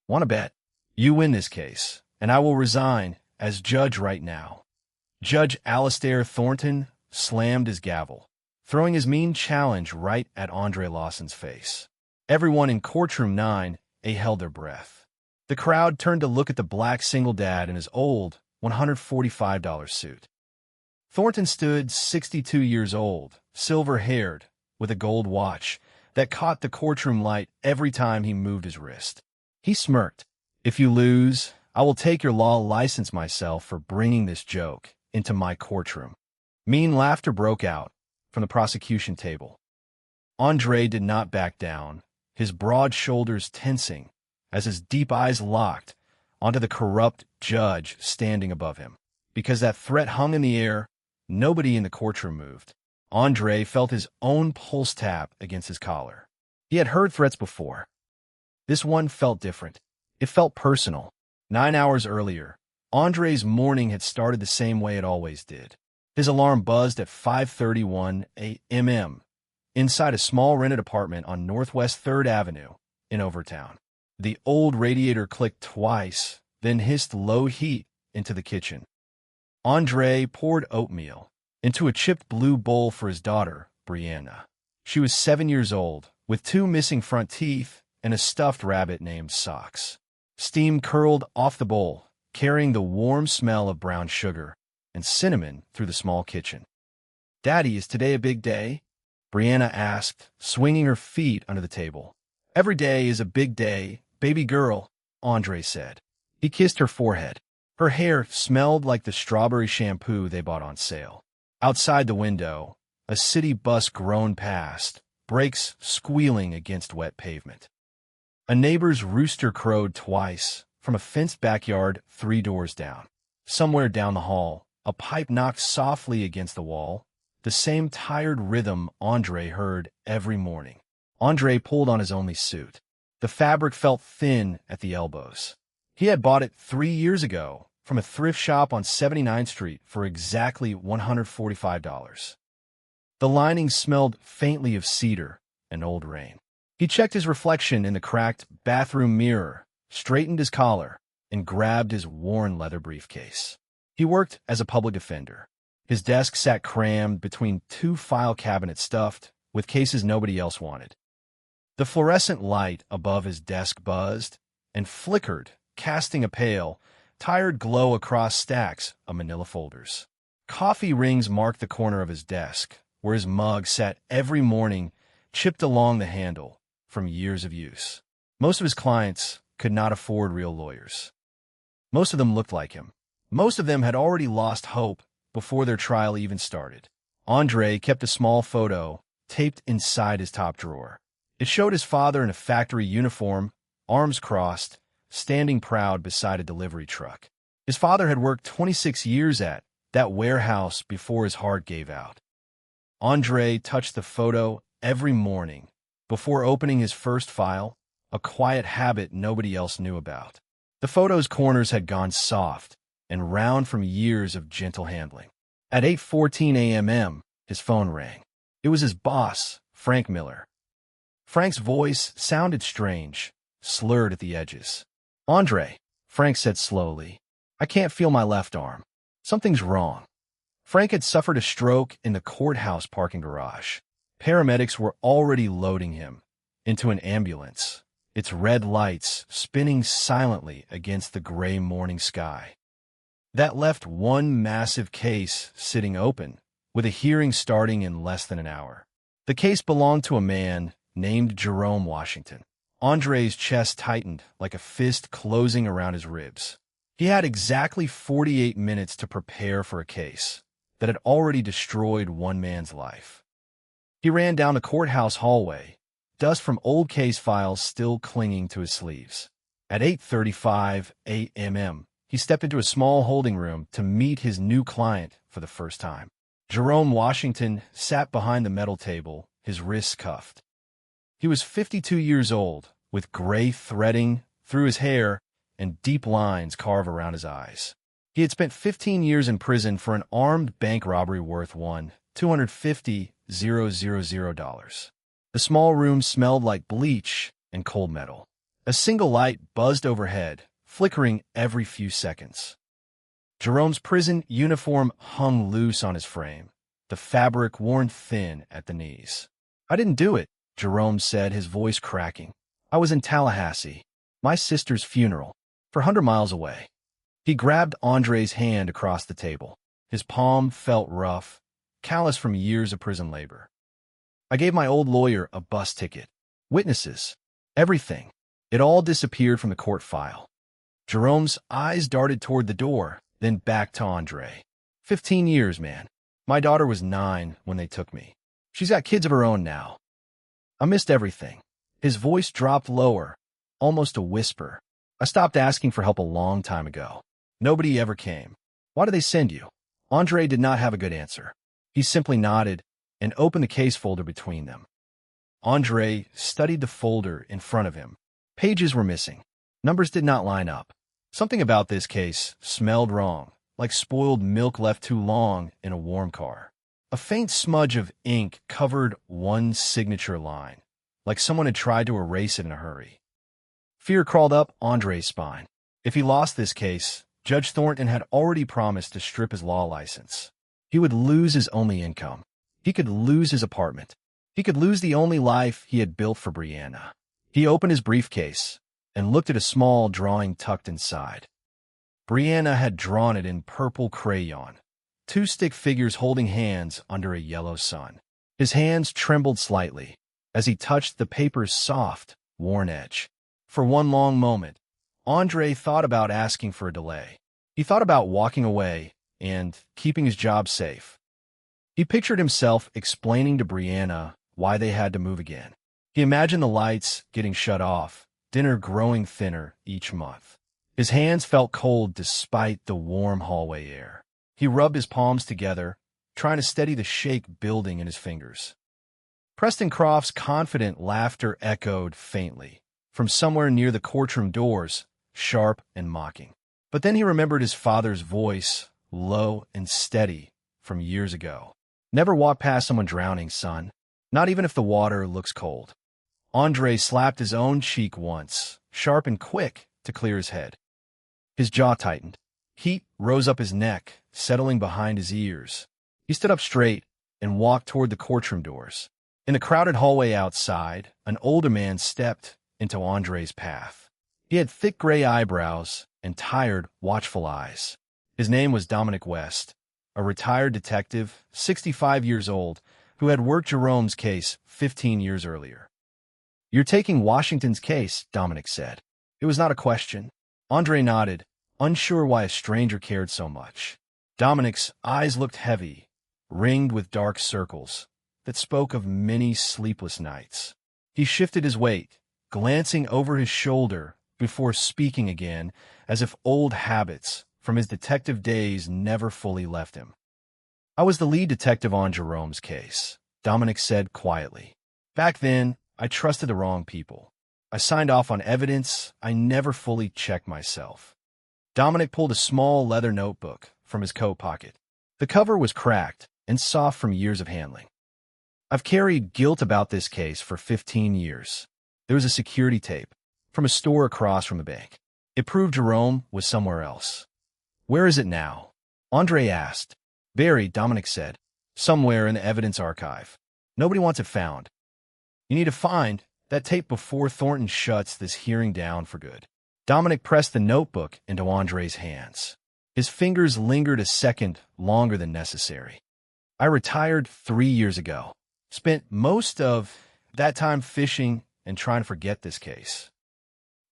"Want to bet? You win this case, and I will resign as judge right now." Judge Alastair Thornton slammed his gavel, throwing his mean challenge right at Andre Lawson's face. Everyone in courtroom 9A held their breath. The crowd turned to look at the black single dad in his old $145 suit. Thornton stood 62 years old, silver-haired, with a gold watch that caught the courtroom light every time he moved his wrist. He smirked. "If you lose, I will take your law license myself for bringing this joke into my courtroom." Mean laughter broke out from the prosecution table. Andre did not back down, his broad shoulders tensing as his deep eyes locked onto the corrupt judge standing above him. Because that threat hung in the air, nobody in the courtroom moved. Andre felt his own pulse tap against his collar. He had heard threats before. This one felt different. It felt personal. 9 hours earlier, Andre's morning had started the same way it always did. His alarm buzzed at 5:31 a.m. inside a small rented apartment on Northwest 3rd Avenue in Overtown. The old radiator clicked twice, then hissed low heat into the kitchen. Andre poured oatmeal into a chipped blue bowl for his daughter, Brianna. She was 7 years old, with 2 missing front teeth and a stuffed rabbit named Socks. Steam curled off the bowl, carrying the warm smell of brown sugar and cinnamon through the small kitchen. "Daddy, is today a big day?" Brianna asked, swinging her feet under the table. "Every day is a big day, baby girl," Andre said. He kissed her forehead. Her hair smelled like the strawberry shampoo they bought on sale. Outside the window, a city bus groaned past, brakes squealing against wet pavement. A neighbor's rooster crowed twice from a fenced backyard 3 doors down. Somewhere down the hall, a pipe knocked softly against the wall, the same tired rhythm Andre heard every morning. Andre pulled on his only suit. The fabric felt thin at the elbows. He had bought it 3 years ago from a thrift shop on 79th Street for exactly $145. The lining smelled faintly of cedar and old rain. He checked his reflection in the cracked bathroom mirror, straightened his collar, and grabbed his worn leather briefcase. He worked as a public defender. His desk sat crammed between 2 file cabinets stuffed with cases nobody else wanted. The fluorescent light above his desk buzzed and flickered, casting a pale, tired glow across stacks of manila folders. Coffee rings marked the corner of his desk, where his mug sat every morning, chipped along the handle from years of use. Most of his clients could not afford real lawyers. Most of them looked like him. Most of them had already lost hope before their trial even started. Andre kept a small photo taped inside his top drawer. It showed his father in a factory uniform, arms crossed, standing proud beside a delivery truck. His father had worked 26 years at that warehouse before his heart gave out. Andre touched the photo every morning before opening his first file, a quiet habit nobody else knew about. The photo's corners had gone soft and round from years of gentle handling. At 8:14 a.m., his phone rang. It was his boss, Frank Miller. Frank's voice sounded strange, slurred at the edges. "Andre," Frank said slowly, "I can't feel my left arm. Something's wrong." Frank had suffered a stroke in the courthouse parking garage. Paramedics were already loading him into an ambulance, its red lights spinning silently against the gray morning sky. That left one massive case sitting open, with a hearing starting in less than an hour. The case belonged to a man named Jerome Washington. Andre's chest tightened like a fist closing around his ribs. He had exactly 48 minutes to prepare for a case that had already destroyed one man's life. He ran down the courthouse hallway, dust from old case files still clinging to his sleeves. At 8:35 a.m., he stepped into a small holding room to meet his new client for the first time. Jerome Washington sat behind the metal table, his wrists cuffed. He was 52 years old, with gray threading through his hair and deep lines carved around his eyes. He had spent 15 years in prison for an armed bank robbery worth $250,000. The small room smelled like bleach and cold metal. A single light buzzed overhead, flickering every few seconds. Jerome's prison uniform hung loose on his frame, the fabric worn thin at the knees. "I didn't do it," Jerome said, his voice cracking. "I was in Tallahassee, my sister's funeral, 400 miles away." He grabbed Andre's hand across the table. His palm felt rough, callous from years of prison labor. "I gave my old lawyer a bus ticket. Witnesses. Everything. It all disappeared from the court file." Jerome's eyes darted toward the door, then back to Andre. 15 years, man. My daughter was 9 when they took me. She's got kids of her own now. I missed everything." His voice dropped lower, almost a whisper. "I stopped asking for help a long time ago. Nobody ever came. Why did they send you?" Andre did not have a good answer. He simply nodded and opened the case folder between them. Andre studied the folder in front of him. Pages were missing. Numbers did not line up. Something about this case smelled wrong, like spoiled milk left too long in a warm car. A faint smudge of ink covered one signature line, like someone had tried to erase it in a hurry. Fear crawled up Andre's spine. If he lost this case, Judge Thornton had already promised to strip his law license. He would lose his only income. He could lose his apartment. He could lose the only life he had built for Brianna. He opened his briefcase and looked at a small drawing tucked inside. Brianna had drawn it in purple crayon, 2 stick figures holding hands under a yellow sun. His hands trembled slightly as he touched the paper's soft, worn edge. For one long moment, Andre thought about asking for a delay. He thought about walking away and keeping his job safe. He pictured himself explaining to Brianna why they had to move again. He imagined the lights getting shut off, dinner growing thinner each month. His hands felt cold despite the warm hallway air. He rubbed his palms together, trying to steady the shake building in his fingers. Preston Croft's confident laughter echoed faintly from somewhere near the courtroom doors, sharp and mocking. But then he remembered his father's voice, low and steady, from years ago. "Never walk past someone drowning, son. Not even if the water looks cold." Andre slapped his own cheek once, sharp and quick, to clear his head. His jaw tightened. Heat rose up his neck, settling behind his ears. He stood up straight and walked toward the courtroom doors. In the crowded hallway outside, an older man stepped into Andre's path. He had thick gray eyebrows and tired, watchful eyes. His name was Dominic West, a retired detective, 65 years old, who had worked Jerome's case 15 years earlier. "You're taking Washington's case," Dominic said. It was not a question. Andre nodded, unsure why a stranger cared so much. Dominic's eyes looked heavy, ringed with dark circles that spoke of many sleepless nights. He shifted his weight, glancing over his shoulder before speaking again, as if old habits from his detective days never fully left him. "I was the lead detective on Jerome's case," Dominic said quietly. "Back then, I trusted the wrong people. I signed off on evidence I never fully checked myself." Dominic pulled a small leather notebook from his coat pocket. The cover was cracked and soft from years of handling. "I've carried guilt about this case for 15 years. There was a security tape from a store across from the bank. It proved Jerome was somewhere else." "Where is it now?" Andre asked. "Buried," Dominic said. "Somewhere in the evidence archive. Nobody wants it found. You need to find that tape before Thornton shuts this hearing down for good." Dominic pressed the notebook into Andre's hands. His fingers lingered a second longer than necessary. "I retired 3 years ago. Spent most of that time fishing and trying to forget this case.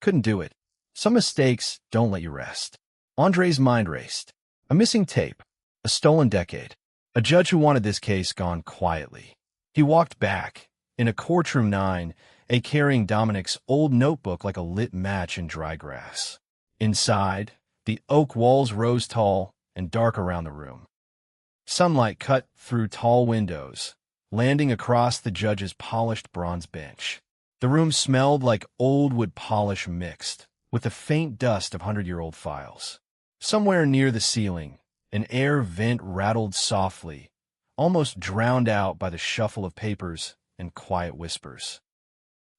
Couldn't do it. Some mistakes don't let you rest." Andre's mind raced. A missing tape. A stolen decade. A judge who wanted this case gone quietly. He walked back, in a courtroom 9, carrying Dominic's old notebook like a lit match in dry grass. Inside, the oak walls rose tall and dark around the room. Sunlight cut through tall windows, landing across the judge's polished bronze bench. The room smelled like old wood polish mixed with the faint dust of 100-year-old files. Somewhere near the ceiling, an air vent rattled softly, almost drowned out by the shuffle of papers and quiet whispers.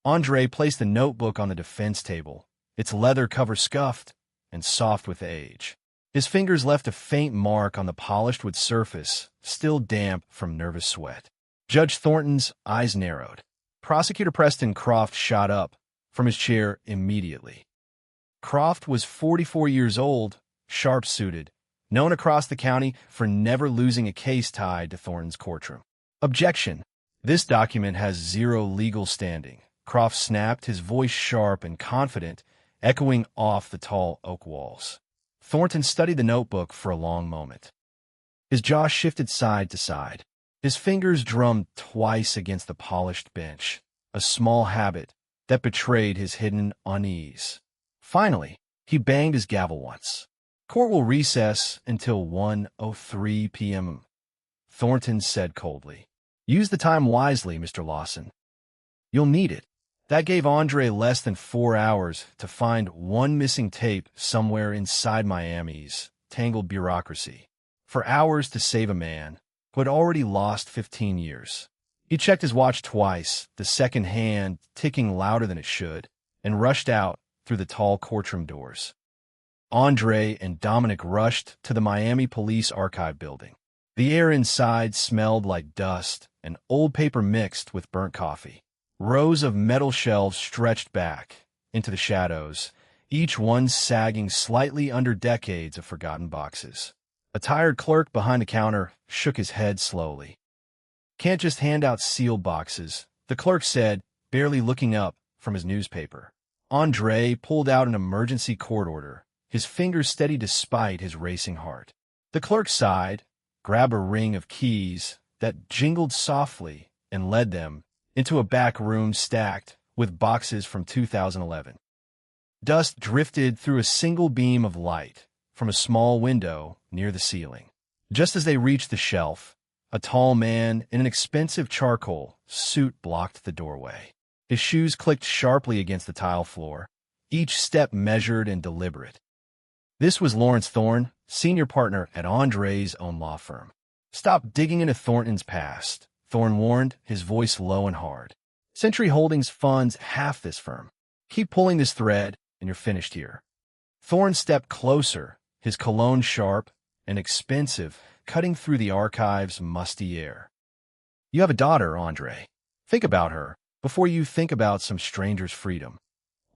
Andre placed the notebook on the defense table, its leather cover scuffed and soft with age. His fingers left a faint mark on the polished wood surface, still damp from nervous sweat. Judge Thornton's eyes narrowed. Prosecutor Preston Croft shot up from his chair immediately. Croft was 44 years old, sharp-suited, known across the county for never losing a case tied to Thornton's courtroom. Objection. This document has zero legal standing. Croft snapped, his voice sharp and confident, echoing off the tall oak walls. Thornton studied the notebook for a long moment. His jaw shifted side to side. His fingers drummed twice against the polished bench, a small habit that betrayed his hidden unease. Finally, he banged his gavel once. Court will recess until 1:03 p.m., Thornton said coldly. Use the time wisely, Mr. Lawson. You'll need it. That gave Andre less than 4 hours to find one missing tape somewhere inside Miami's tangled bureaucracy. For hours to save a man who had already lost 15 years. He checked his watch twice, the second hand ticking louder than it should, and rushed out through the tall courtroom doors. Andre and Dominic rushed to the Miami Police Archive building. The air inside smelled like dust and old paper mixed with burnt coffee. Rows of metal shelves stretched back into the shadows, each one sagging slightly under decades of forgotten boxes. A tired clerk behind the counter shook his head slowly. Can't just hand out sealed boxes, the clerk said, barely looking up from his newspaper. Andre pulled out an emergency court order, his fingers steady despite his racing heart. The clerk sighed, grabbed a ring of keys that jingled softly, and led them into a back room stacked with boxes from 2011. Dust drifted through a single beam of light from a small window near the ceiling. Just as they reached the shelf, a tall man in an expensive charcoal suit blocked the doorway. His shoes clicked sharply against the tile floor, each step measured and deliberate. This was Lawrence Thorne, senior partner at Andre's own law firm. Stop digging into Thornton's past, Thorne warned, his voice low and hard. Century Holdings funds half this firm. Keep pulling this thread, and you're finished here. Thorne stepped closer, his cologne sharp and expensive, cutting through the archive's musty air. You have a daughter, Andre. Think about her before you think about some stranger's freedom.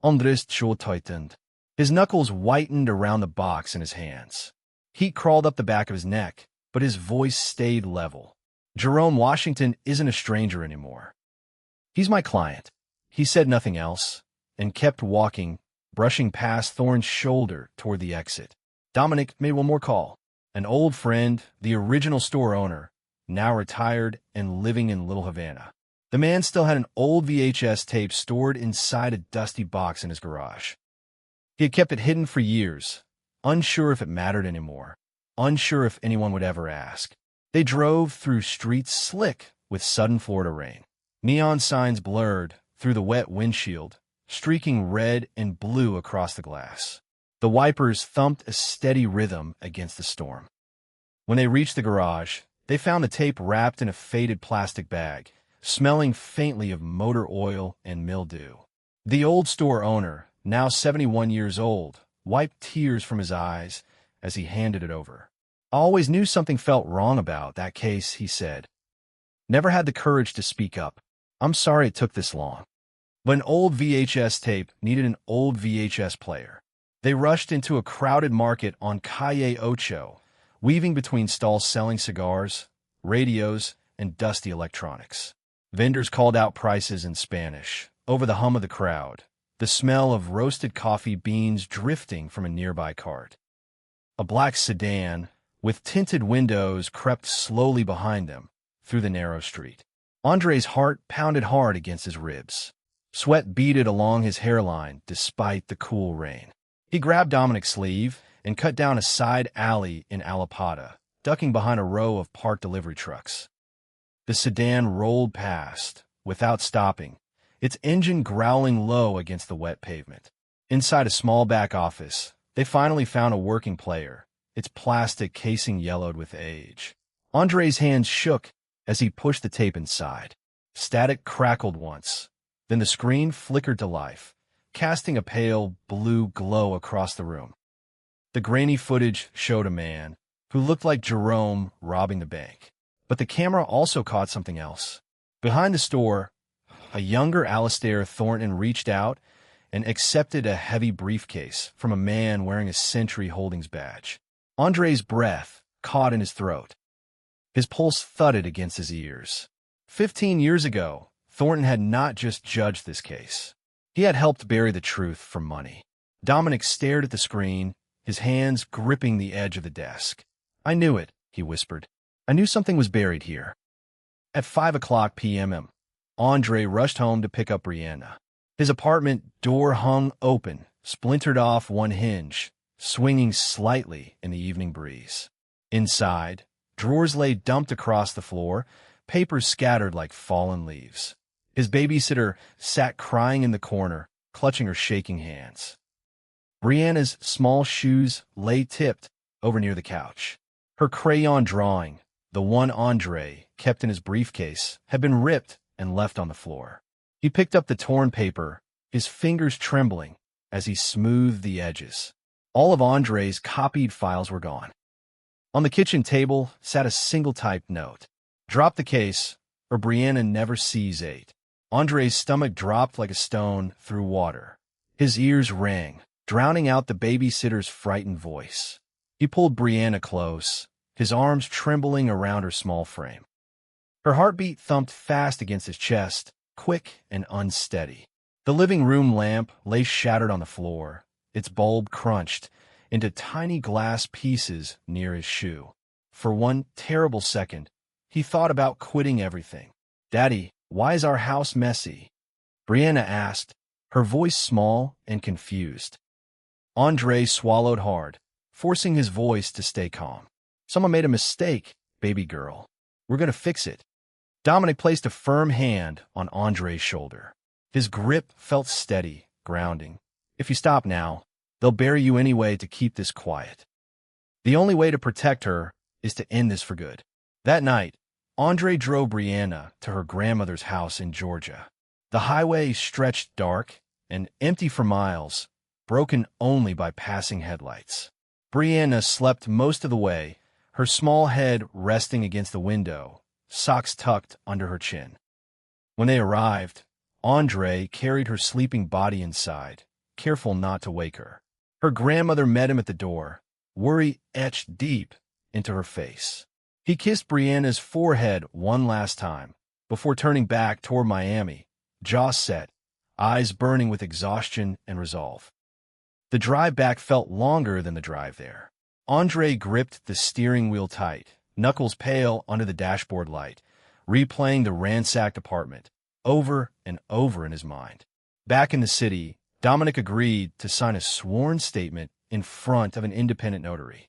Andres jaw tightened. His knuckles whitened around the box in his hands. Heat crawled up the back of his neck, but his voice stayed level. Jerome Washington isn't a stranger anymore. He's my client. He said nothing else, and kept walking, brushing past Thorne's shoulder toward the exit. Dominic made one more call. An old friend, the original store owner, now retired and living in Little Havana. The man still had an old VHS tape stored inside a dusty box in his garage. He had kept it hidden for years, unsure if it mattered anymore, unsure if anyone would ever ask. They drove through streets slick with sudden Florida rain. Neon signs blurred through the wet windshield, streaking red and blue across the glass. The wipers thumped a steady rhythm against the storm. When they reached the garage, they found the tape wrapped in a faded plastic bag, smelling faintly of motor oil and mildew. The old store owner, now 71 years old, wiped tears from his eyes as he handed it over. I always knew something felt wrong about that case, he said. Never had the courage to speak up. I'm sorry it took this long. But an old VHS tape needed an old VHS player. They rushed into a crowded market on Calle Ocho, weaving between stalls selling cigars, radios, and dusty electronics. Vendors called out prices in Spanish, over the hum of the crowd, the smell of roasted coffee beans drifting from a nearby cart. A black sedan, with tinted windows, crept slowly behind them through the narrow street. Andre's heart pounded hard against his ribs. Sweat beaded along his hairline despite the cool rain. He grabbed Dominic's sleeve and cut down a side alley in Alapata, ducking behind a row of parked delivery trucks. The sedan rolled past, without stopping, its engine growling low against the wet pavement. Inside a small back office, they finally found a working player, its plastic casing yellowed with age. Andre's hands shook as he pushed the tape inside. Static crackled once, Then the screen flickered to life, casting a pale blue glow across the room. The grainy footage showed a man who looked like Jerome robbing the bank. But the camera also caught something else. Behind the store, a younger Alastair Thornton reached out and accepted a heavy briefcase from a man wearing a Sentry Holdings badge. Andre's breath caught in his throat. His pulse thudded against his ears. 15 years ago, Thornton had not just judged this case. He had helped bury the truth for money. Dominic stared at the screen, his hands gripping the edge of the desk. "I knew it," he whispered. "I knew something was buried here." At 5 p.m., Andre rushed home to pick up Brianna. His apartment door hung open, splintered off one hinge, swinging slightly in the evening breeze. Inside, drawers lay dumped across the floor, papers scattered like fallen leaves. His babysitter sat crying in the corner, clutching her shaking hands. Brianna's small shoes lay tipped over near the couch. Her crayon drawing, the one Andre kept in his briefcase, had been ripped and left on the floor. He picked up the torn paper, his fingers trembling as he smoothed the edges. All of Andre's copied files were gone. On the kitchen table sat a single-typed note. "Drop the case, or Brianna never sees 8." Andre's stomach dropped like a stone through water. His ears rang, drowning out the babysitter's frightened voice. He pulled Brianna close, his arms trembling around her small frame. Her heartbeat thumped fast against his chest, quick and unsteady. The living room lamp lay shattered on the floor, its bulb crunched into tiny glass pieces near his shoe. For one terrible second, he thought about quitting everything. "Daddy, why is our house messy?" Brianna asked, her voice small and confused. Andre swallowed hard, forcing his voice to stay calm. "Someone made a mistake, baby girl. We're going to fix it." Dominic placed a firm hand on Andre's shoulder. His grip felt steady, grounding. "If you stop now, they'll bury you anyway to keep this quiet. The only way to protect her is to end this for good." That night, Andre drove Brianna to her grandmother's house in Georgia. The highway stretched dark and empty for miles, broken only by passing headlights. Brianna slept most of the way, her small head resting against the window, socks tucked under her chin. When they arrived, Andre carried her sleeping body inside, careful not to wake her. Her grandmother met him at the door, worry etched deep into her face. He kissed Brianna's forehead one last time, before turning back toward Miami, jaw set, eyes burning with exhaustion and resolve. The drive back felt longer than the drive there. Andre gripped the steering wheel tight, knuckles pale under the dashboard light, replaying the ransacked apartment, over and over in his mind. Back in the city, Dominic agreed to sign a sworn statement in front of an independent notary.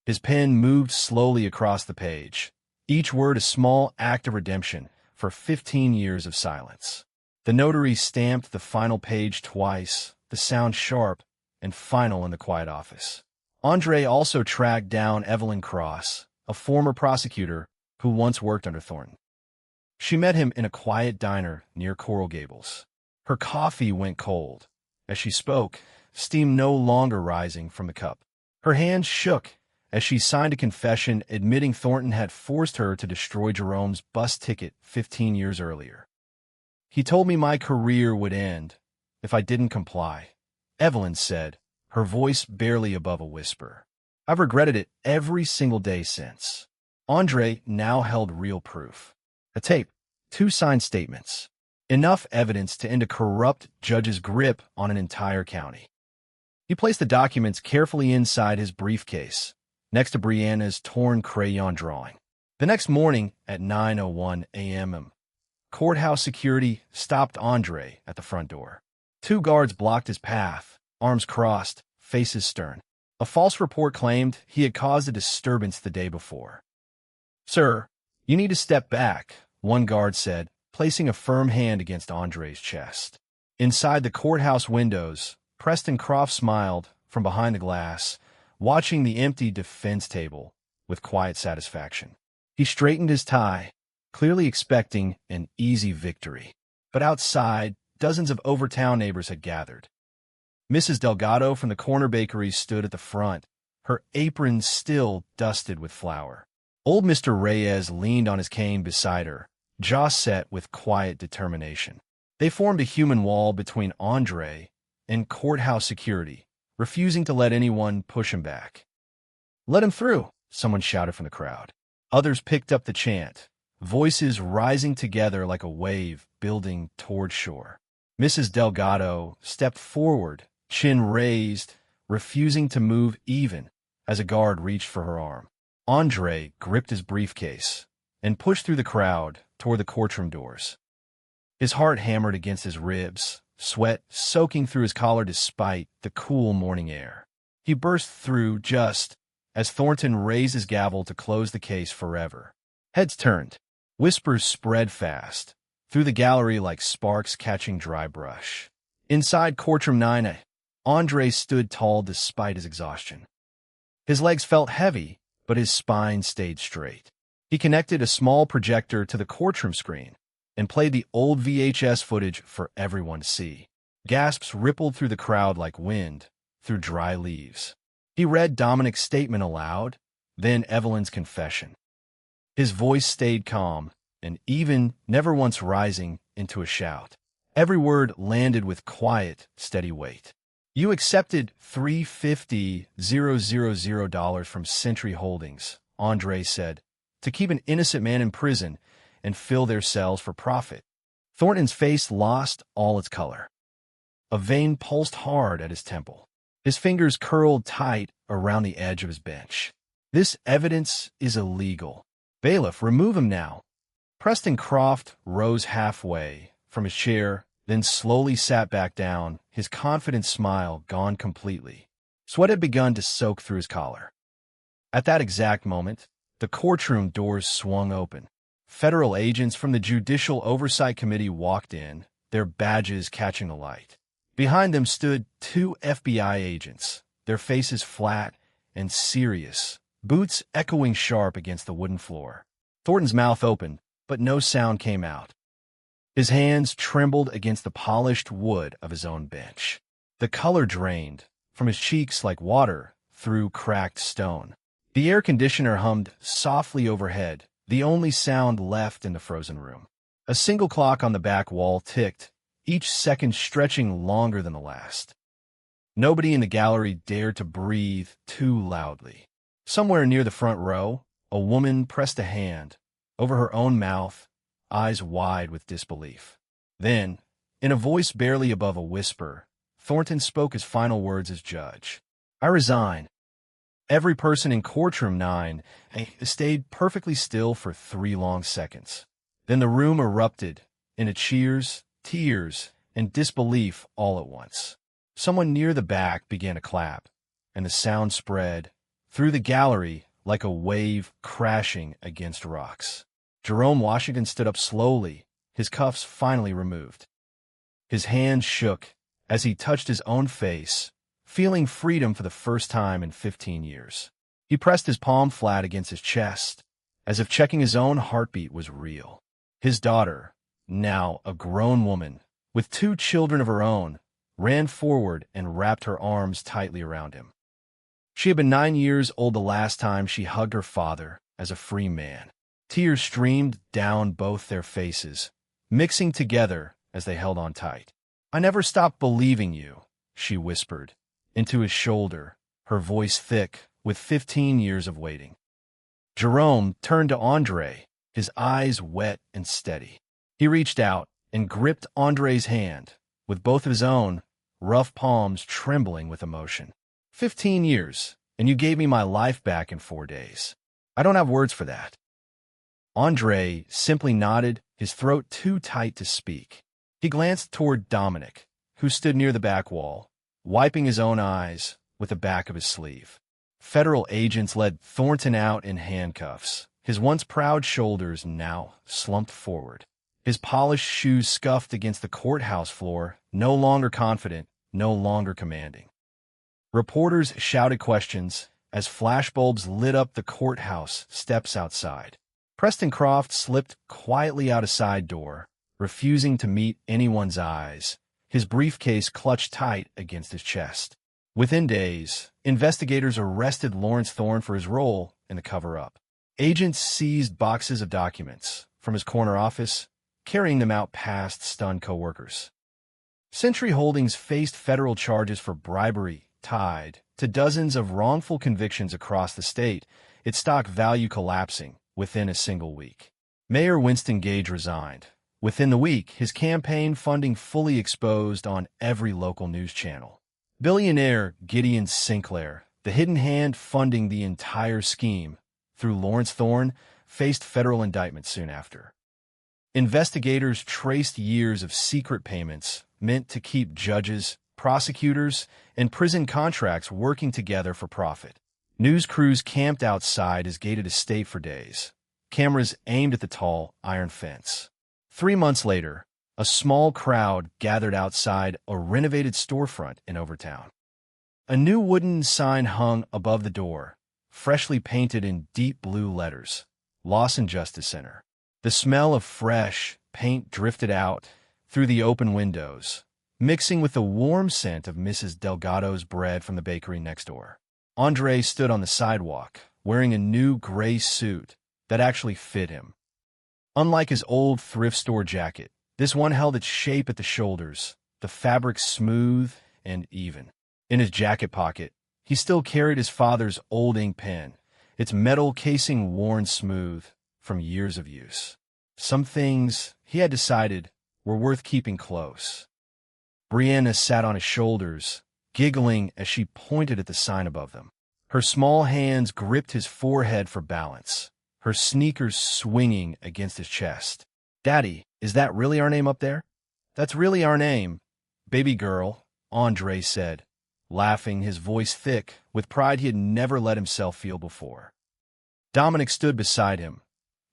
His pen moved slowly across the page, each word a small act of redemption for 15 years of silence. The notary stamped the final page twice, the sound sharp and final in the quiet office. Andre also tracked down Evelyn Cross, a former prosecutor who once worked under Thornton. She met him in a quiet diner near Coral Gables. Her coffee went cold. As she spoke, steam no longer rising from the cup. Her hands shook as she signed a confession admitting Thornton had forced her to destroy Jerome's bus ticket 15 years earlier. "He told me my career would end if I didn't comply," Evelyn said, her voice barely above a whisper. "I've regretted it every single day since." Andre now held real proof. A tape, 2 signed statements. Enough evidence to end a corrupt judge's grip on an entire county. He placed the documents carefully inside his briefcase, next to Brianna's torn crayon drawing. The next morning at 9:01 a.m., courthouse security stopped Andre at the front door. 2 guards blocked his path, arms crossed, faces stern. A false report claimed he had caused a disturbance the day before. "Sir, you need to step back," one guard said, placing a firm hand against Andre's chest. Inside the courthouse windows, Preston Croft smiled from behind the glass, watching the empty defense table with quiet satisfaction. He straightened his tie, clearly expecting an easy victory. But outside, dozens of over-town neighbors had gathered. Mrs. Delgado from the corner bakery stood at the front, her apron still dusted with flour. Old Mr. Reyes leaned on his cane beside her, jaw set with quiet determination. They formed a human wall between Andre and courthouse security, refusing to let anyone push him back. "Let him through," someone shouted from the crowd. Others picked up the chant, voices rising together like a wave building toward shore. Mrs. Delgado stepped forward, chin raised, refusing to move even as a guard reached for her arm. Andre gripped his briefcase and pushed through the crowd toward the courtroom doors. His heart hammered against his ribs, sweat soaking through his collar despite the cool morning air. He burst through just as Thornton raised his gavel to close the case forever. Heads turned. Whispers spread fast, through the gallery like sparks catching dry brush. Inside courtroom 9, Andre stood tall despite his exhaustion. His legs felt heavy, but his spine stayed straight. He connected a small projector to the courtroom screen and played the old VHS footage for everyone to see. Gasps rippled through the crowd like wind through dry leaves. He read Dominic's statement aloud, then Evelyn's confession. His voice stayed calm and even, never once rising into a shout. Every word landed with quiet, steady weight. "You accepted $350,000 from Century Holdings," Andre said, "to keep an innocent man in prison and fill their cells for profit." Thornton's face lost all its color. A vein pulsed hard at his temple. His fingers curled tight around the edge of his bench. "This evidence is illegal. Bailiff, remove him now." Preston Croft rose halfway from his chair, then slowly sat back down, his confident smile gone completely. Sweat had begun to soak through his collar. At that exact moment, the courtroom doors swung open. Federal agents from the Judicial Oversight Committee walked in, their badges catching the light. Behind them stood 2 FBI agents, their faces flat and serious, boots echoing sharp against the wooden floor. Thornton's mouth opened, but no sound came out. His hands trembled against the polished wood of his own bench. The color drained from his cheeks like water through cracked stone. The air conditioner hummed softly overhead, the only sound left in the frozen room. A single clock on the back wall ticked, each second stretching longer than the last. Nobody in the gallery dared to breathe too loudly. Somewhere near the front row, a woman pressed a hand over her own mouth, eyes wide with disbelief. Then, in a voice barely above a whisper, Thornton spoke his final words as judge. "I resign." Every person in courtroom 9 stayed perfectly still for 3 long seconds. Then the room erupted into cheers, tears, and disbelief all at once. Someone near the back began to clap, and the sound spread through the gallery like a wave crashing against rocks. Jerome Washington stood up slowly, his cuffs finally removed. His hand shook as he touched his own face, feeling freedom for the first time in 15 years. He pressed his palm flat against his chest, as if checking his own heartbeat was real. His daughter, now a grown woman, with 2 children of her own, ran forward and wrapped her arms tightly around him. She had been 9 years old the last time she hugged her father as a free man. Tears streamed down both their faces, mixing together as they held on tight. "I never stopped believing you," she whispered into his shoulder, her voice thick with 15 years of waiting. Jerome turned to Andre, his eyes wet and steady. He reached out and gripped Andre's hand, with both of his own, rough palms trembling with emotion. 15 years, and you gave me my life back in 4 days. I don't have words for that." Andre simply nodded, his throat too tight to speak. He glanced toward Dominic, who stood near the back wall, wiping his own eyes with the back of his sleeve. Federal agents led Thornton out in handcuffs, his once proud shoulders now slumped forward. His polished shoes scuffed against the courthouse floor, no longer confident, no longer commanding. Reporters shouted questions as flashbulbs lit up the courthouse steps outside. Preston Croft slipped quietly out a side door, refusing to meet anyone's eyes, his briefcase clutched tight against his chest. Within days, investigators arrested Lawrence Thorne for his role in the cover-up. Agents seized boxes of documents from his corner office, carrying them out past stunned coworkers. Century Holdings faced federal charges for bribery, tied to dozens of wrongful convictions across the state, its stock value collapsing within a single week. Mayor Winston Gage resigned. Within the week, his campaign funding fully exposed on every local news channel. Billionaire Gideon Sinclair, the hidden hand funding the entire scheme through Lawrence Thorne, faced federal indictment soon after. Investigators traced years of secret payments meant to keep judges, prosecutors, and prison contracts working together for profit. News crews camped outside his gated estate for days, cameras aimed at the tall iron fence. 3 months later, a small crowd gathered outside a renovated storefront in Overtown. A new wooden sign hung above the door, freshly painted in deep blue letters, Lawson Justice Center. The smell of fresh paint drifted out through the open windows, mixing with the warm scent of Mrs. Delgado's bread from the bakery next door. Andre stood on the sidewalk, wearing a new gray suit that actually fit him. Unlike his old thrift store jacket, this one held its shape at the shoulders, the fabric smooth and even. In his jacket pocket, he still carried his father's old ink pen, its metal casing worn smooth from years of use. Some things, he had decided, were worth keeping close. Brianna sat on his shoulders, giggling as she pointed at the sign above them. Her small hands gripped his forehead for balance, her sneakers swinging against his chest. "Daddy, is that really our name up there?" "That's really our name, baby girl," Andre said, laughing, his voice thick with pride he had never let himself feel before. Dominic stood beside him,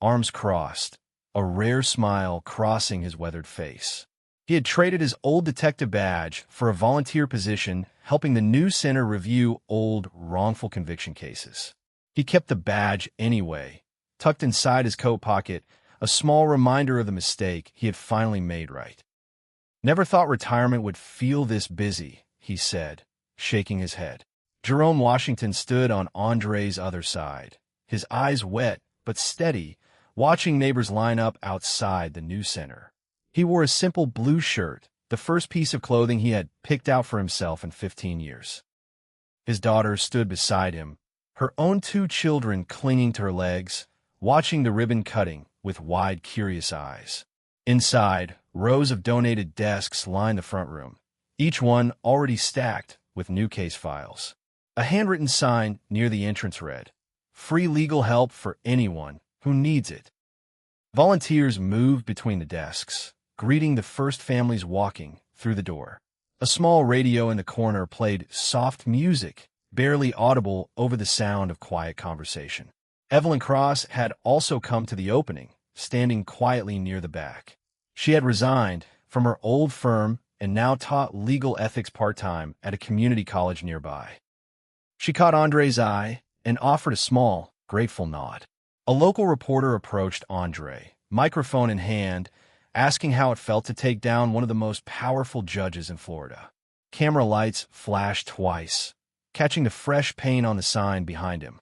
arms crossed, a rare smile crossing his weathered face. He had traded his old detective badge for a volunteer position helping the news center review old wrongful conviction cases. He kept the badge anyway, tucked inside his coat pocket, a small reminder of the mistake he had finally made right. "Never thought retirement would feel this busy," he said, shaking his head. Jerome Washington stood on Andre's other side, his eyes wet but steady, watching neighbors line up outside the news center. He wore a simple blue shirt, the first piece of clothing he had picked out for himself in 15 years. His daughter stood beside him, her own 2 children clinging to her legs, watching the ribbon cutting with wide, curious eyes. Inside, rows of donated desks lined the front room, each one already stacked with new case files. A handwritten sign near the entrance read, "Free legal help for anyone who needs it." Volunteers moved between the desks, greeting the first families walking through the door. A small radio in the corner played soft music, barely audible over the sound of quiet conversation. Evelyn Cross had also come to the opening, standing quietly near the back. She had resigned from her old firm and now taught legal ethics part-time at a community college nearby. She caught Andre's eye and offered a small, grateful nod. A local reporter approached Andre, microphone in hand, asking how it felt to take down one of the most powerful judges in Florida. Camera lights flashed twice, catching the fresh paint on the sign behind him.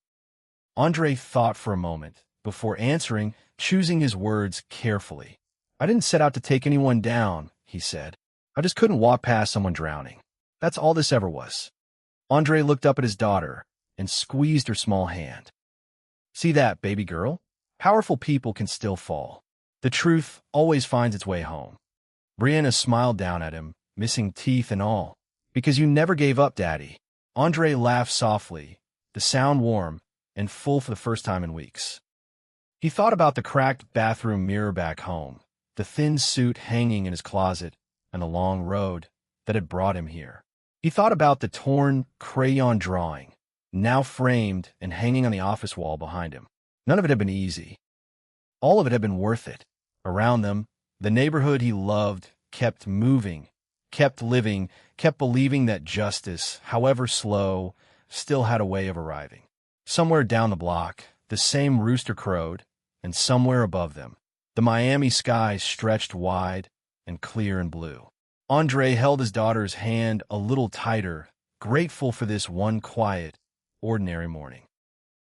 Andre thought for a moment before answering, choosing his words carefully. "I didn't set out to take anyone down," he said. "I just couldn't walk past someone drowning. That's all this ever was." Andre looked up at his daughter and squeezed her small hand. "See that, baby girl? Powerful people can still fall. The truth always finds its way home." Brianna smiled down at him, missing teeth and all. "Because you never gave up, Daddy." Andre laughed softly, the sound warm and full for the first time in weeks. He thought about the cracked bathroom mirror back home, the thin suit hanging in his closet, and the long road that had brought him here. He thought about the torn crayon drawing, now framed and hanging on the office wall behind him. None of it had been easy. All of it had been worth it. Around them, the neighborhood he loved kept moving, kept living, kept believing that justice, however slow, still had a way of arriving. Somewhere down the block, the same rooster crowed, and somewhere above them, The Miami sky stretched wide and clear and blue. Andre held his daughter's hand a little tighter, grateful for this one quiet, ordinary morning.